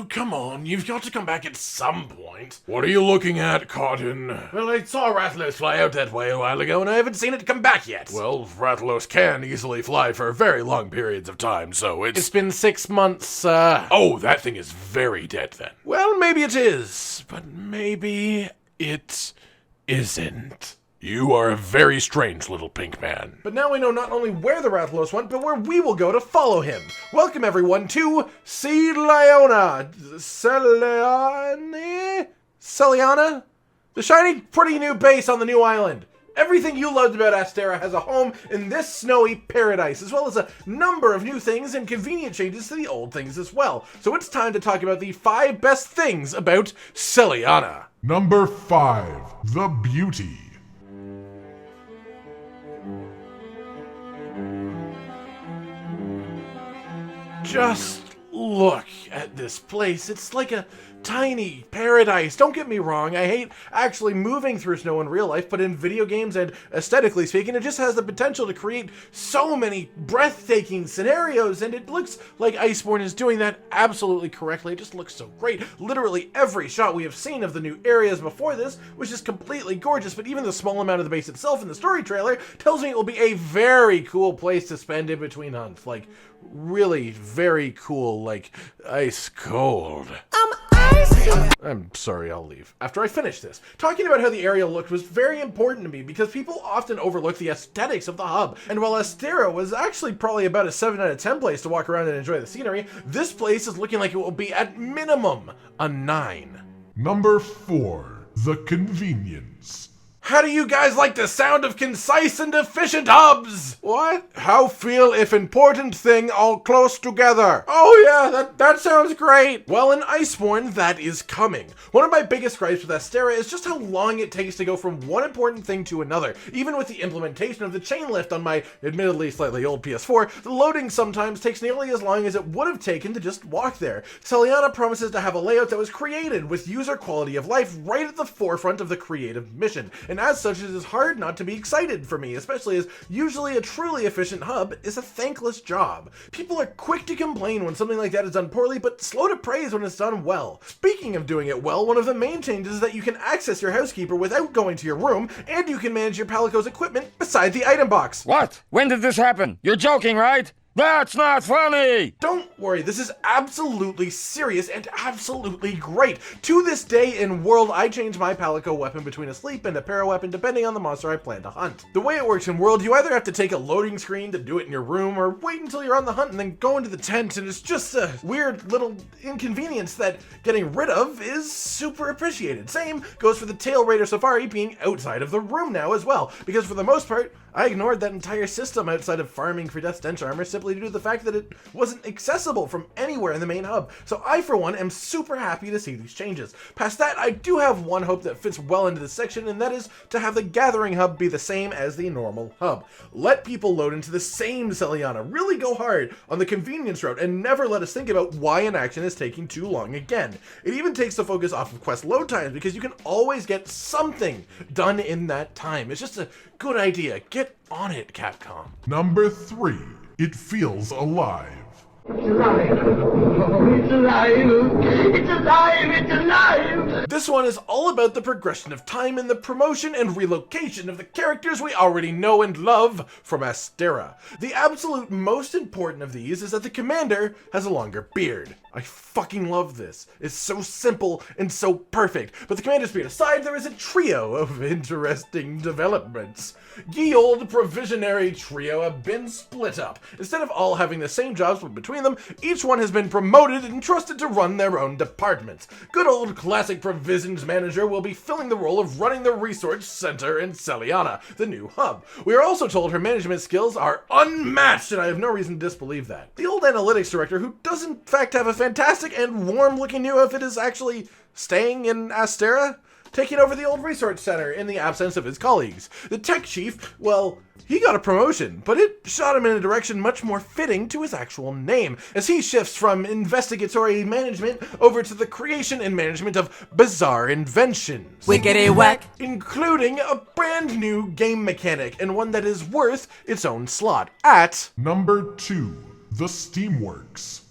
come on, you've got to come back at some point. What are you looking at, Cotton? Well, I saw Rathalos fly out that way a while ago, and I haven't seen it come back yet. Well, Rathalos can easily fly for very long periods of time, so It's been 6 months, Oh, that thing is very dead then. Well, maybe it is, but maybe it isn't. You are a very strange little pink man. But now we know not only where the Rathalos went, but where we will go to follow him. Welcome everyone to Seliana. Seliana? The shiny, pretty new base on the new island. Everything you loved about Astera has a home in this snowy paradise, as well as a number of new things and convenient changes to the old things as well. So it's time to talk about the 5 best things about Seliana. Number 5, the beauty. Just look at this place. It's like a tiny paradise. Don't get me wrong, I hate actually moving through snow in real life, but in video games and aesthetically speaking, it just has the potential to create so many breathtaking scenarios, and it looks like Iceborne is doing that absolutely correctly. It just looks so great. Literally every shot we have seen of the new areas before this was just completely gorgeous, but even the small amount of the base itself in the story trailer tells me it will be a very cool place to spend in between hunts. Like, really very cool, like ice cold. I'm sorry, I'll leave after I finish this. Talking about how the area looked was very important to me because people often overlook the aesthetics of the hub. And while Astera was actually probably about a 7 out of 10 place to walk around and enjoy the scenery, this place is looking like it will be at minimum a 9. Number 4, the convenience. How do you guys like the sound of concise and efficient hubs? What? How feel if important thing all close together? Oh yeah, that sounds great. Well, in Iceborne, that is coming. One of my biggest gripes with Astera is just how long it takes to go from one important thing to another. Even with the implementation of the chain lift on my admittedly slightly old PS4, the loading sometimes takes nearly as long as it would have taken to just walk there. Seliana promises to have a layout that was created with user quality of life right at the forefront of the creative mission. And as such, it is hard not to be excited for me, especially as usually a truly efficient hub is a thankless job. People are quick to complain when something like that is done poorly, but slow to praise when it's done well. Speaking of doing it well, one of the main changes is that you can access your housekeeper without going to your room, and you can manage your Palico's equipment beside the item box. What? When did this happen? You're joking, right? That's not funny! Don't worry, this is absolutely serious and absolutely great. To this day in World, I change my Palico weapon between a sleep and a para weapon depending on the monster I plan to hunt. The way it works in World, you either have to take a loading screen to do it in your room, or wait until you're on the hunt and then go into the tent, and it's just a weird little inconvenience that getting rid of is super appreciated. Same goes for the Tail Raider Safari being outside of the room now as well, because for the most part, I ignored that entire system outside of farming for Death Stench Armor simply due to the fact that it wasn't accessible from anywhere in the main hub. So I, for one, am super happy to see these changes. Past that, I do have one hope that fits well into this section, and that is to have the Gathering Hub be the same as the normal hub. Let people load into the same Seliana. Really go hard on the convenience route and never let us think about why an action is taking too long again. It even takes the focus off of quest load times because you can always get something done in that time. It's just a good idea. Get on it, Capcom. Number 3, it feels alive. It's alive! Oh, it's alive! It's alive! It's alive! This one is all about the progression of time and the promotion and relocation of the characters we already know and love from Astera. The absolute most important of these is that the commander has a longer beard. I fucking love this. It's so simple and so perfect. But the commander's beard aside, there is a trio of interesting developments. Ye old provisionary trio have been split up. Instead of all having the same jobs but between them, each one has been promoted and trusted to run their own departments. Good old classic provisions manager will be filling the role of running the resource center in Seliana, the new hub. We are also told her management skills are unmatched, and I have no reason to disbelieve that. The old analytics director, who does in fact have a fantastic and warm-looking new outfit, is actually staying in Astera, taking over the old research center in the absence of his colleagues. The tech chief, well, he got a promotion, but it shot him in a direction much more fitting to his actual name, as he shifts from investigatory management over to the creation and management of bizarre inventions. Wickety whack! Including a brand new game mechanic, and one that is worth its own slot at Number 2, the Steamworks.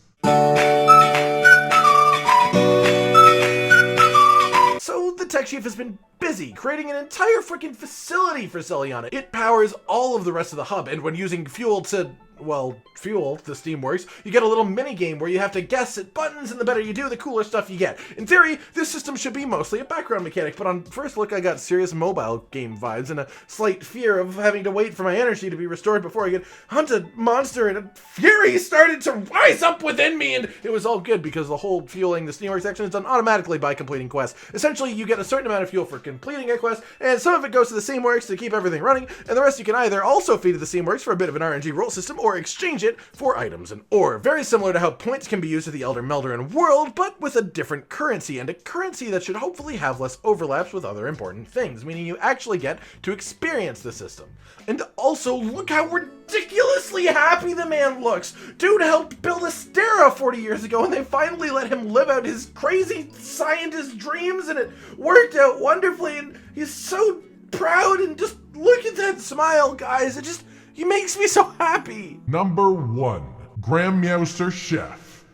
tech chief has been busy creating an entire freaking facility for Seliana. It powers all of the rest of the hub, and when using fuel to, well, fuel the Steamworks, you get a little mini game where you have to guess at buttons, and the better you do, the cooler stuff you get. In theory, this system should be mostly a background mechanic, but on first look I got serious mobile game vibes and a slight fear of having to wait for my energy to be restored before I could hunt a monster, and a fury started to rise up within me, and it was all good because the whole fueling the Steamworks section is done automatically by completing quests. Essentially, you get a certain amount of fuel for completing a quest, and some of it goes to the Steamworks to keep everything running, and the rest you can either also feed to the Steamworks for a bit of an RNG roll system, or exchange it for items and ore. Very similar to how points can be used at the Elder Melder World, but with a different currency, and a currency that should hopefully have less overlaps with other important things, meaning you actually get to experience the system. And also, look how ridiculously happy the man looks! Dude helped build Astera 40 years ago, and they finally let him live out his crazy scientist dreams, and it worked out wonderfully, and he's so proud, and just look at that smile, guys. He makes me so happy. Number 1, GRAMMEOWSTER Chef.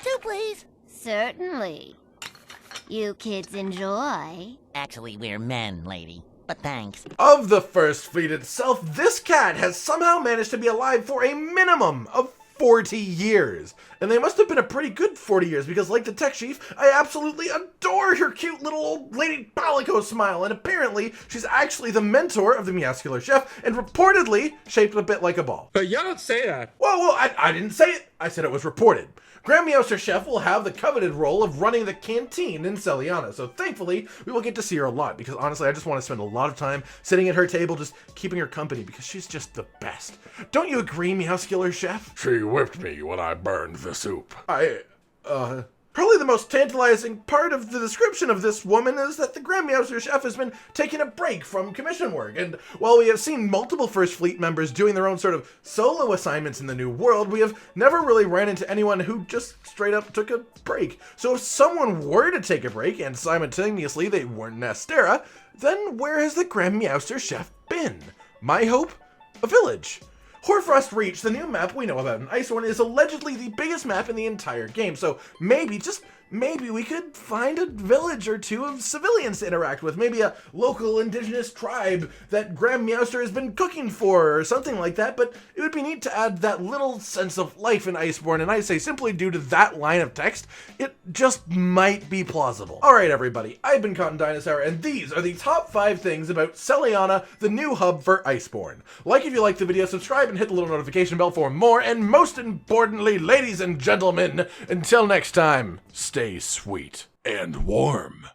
2, please. Certainly. You kids enjoy? Actually, we're men, lady. But thanks. Of the first fleet itself, this cat has somehow managed to be alive for a minimum of 40 years. And they must have been a pretty good 40 years, because like the tech chief, I absolutely adore her cute little old lady Palico smile, and apparently she's actually the mentor of the Meowscular chef, and reportedly shaped a bit like a ball. But you don't say that. Whoa, I didn't say it. I said it was reported. GRAMMEOWSTER Chef will have the coveted role of running the canteen in Seliana, so thankfully we will get to see her a lot, because honestly I just want to spend a lot of time sitting at her table just keeping her company, because she's just the best. Don't you agree, Meowscular Chef? She whipped me when I burned the soup. Probably the most tantalizing part of the description of this woman is that the GRAMMEOWSTER Chef has been taking a break from commission work, and while we have seen multiple First Fleet members doing their own sort of solo assignments in the New World, we have never really ran into anyone who just straight up took a break. So if someone were to take a break, and simultaneously they weren't in Astera, then where has the GRAMMEOWSTER Chef been? My hope? A village. Hoarfrost Reach, the new map we know about in Iceborne, is allegedly the biggest map in the entire game, so maybe, just maybe, we could find a village or two of civilians to interact with. Maybe a local indigenous tribe that GRAMMEOWSTER has been cooking for, or something like that, but it would be neat to add that little sense of life in Iceborne, and I say simply due to that line of text, it just might be plausible. Alright everybody, I've been Cotton Dinosaur, and these are the top 5 things about Seliana, the new hub for Iceborne. Like if you liked the video, subscribe and hit the little notification bell for more, and most importantly, ladies and gentlemen, until next time, stay sweet and warm.